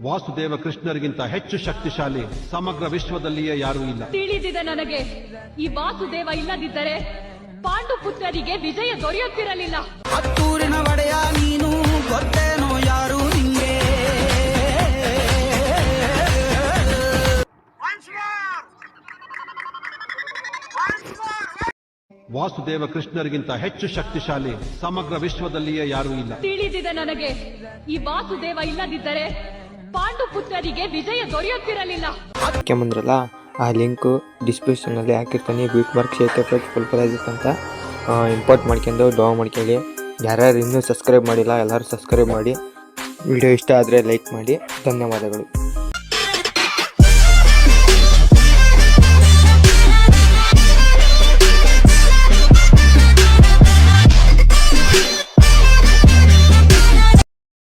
ವಾಸುದೇವ ಕೃಷ್ಣರಿಗಿಂತ ಹೆಚ್ಚು ಶಕ್ತಿಶಾಲಿ ಸಮಗ್ರ ವಿಶ್ವದಲ್ಲಿಯೇ ಯಾರೂ ಇಲ್ಲ. ತಿಳಿದಿದೆ ನನಗೆ. ಈ ವಾಸುದೇವ ಇಲ್ಲದಿದ್ದರೆ ಪಾಂಡು ಪುತ್ರರಿಗೆ ವಿಜಯ ದೊರೆಯುತ್ತಿರಲಿಲ್ಲ. ಹತ್ತೂರಿನ ಒಡೆಯ ನೀನು, ಗೊತ್ತೇನೋ ಯಾರು ನಿಂಗೆ. ವಾಸುದೇವ ಕೃಷ್ಣರಿಗಿಂತ ಹೆಚ್ಚು ಶಕ್ತಿಶಾಲಿ ಸಮಗ್ರ ವಿಶ್ವದಲ್ಲಿಯೇ ಯಾರೂ ಇಲ್ಲ. ತಿಳಿದಿದೆ ನನಗೆ. ಈ ವಾಸುದೇವ ಇಲ್ಲದಿದ್ದರೆ ಪಾಂಡು ಪುತ್ರರಿಗೆ ವಿಜಯ ದೊರೆಯುತ್ತಿರಲಿಲ್ಲ. ಬಂದ್ರಲ್ಲ ಆ ಲಿಂಕು ಡಿಸ್ಕ್ರಿಪ್ಷನಲ್ಲಿ ಹಾಕಿರ್ತಾನೆ. Beat mark shake effect full price ಅಂತ ಇಂಪೋರ್ಟ್ ಮಾಡ್ಕೊಂಡು ಡೌನ್ ಮಾಡ್ಕೊಳ್ಳಿ. ಯಾರ್ಯಾರು ಇನ್ನೂ ಸಬ್ಸ್ಕ್ರೈಬ್ ಮಾಡಿಲ್ಲ ಎಲ್ಲರೂ ಸಬ್ಸ್ಕ್ರೈಬ್ ಮಾಡಿ. ವಿಡಿಯೋ ಇಷ್ಟ ಆದರೆ ಲೈಕ್ ಮಾಡಿ. ಧನ್ಯವಾದಗಳು.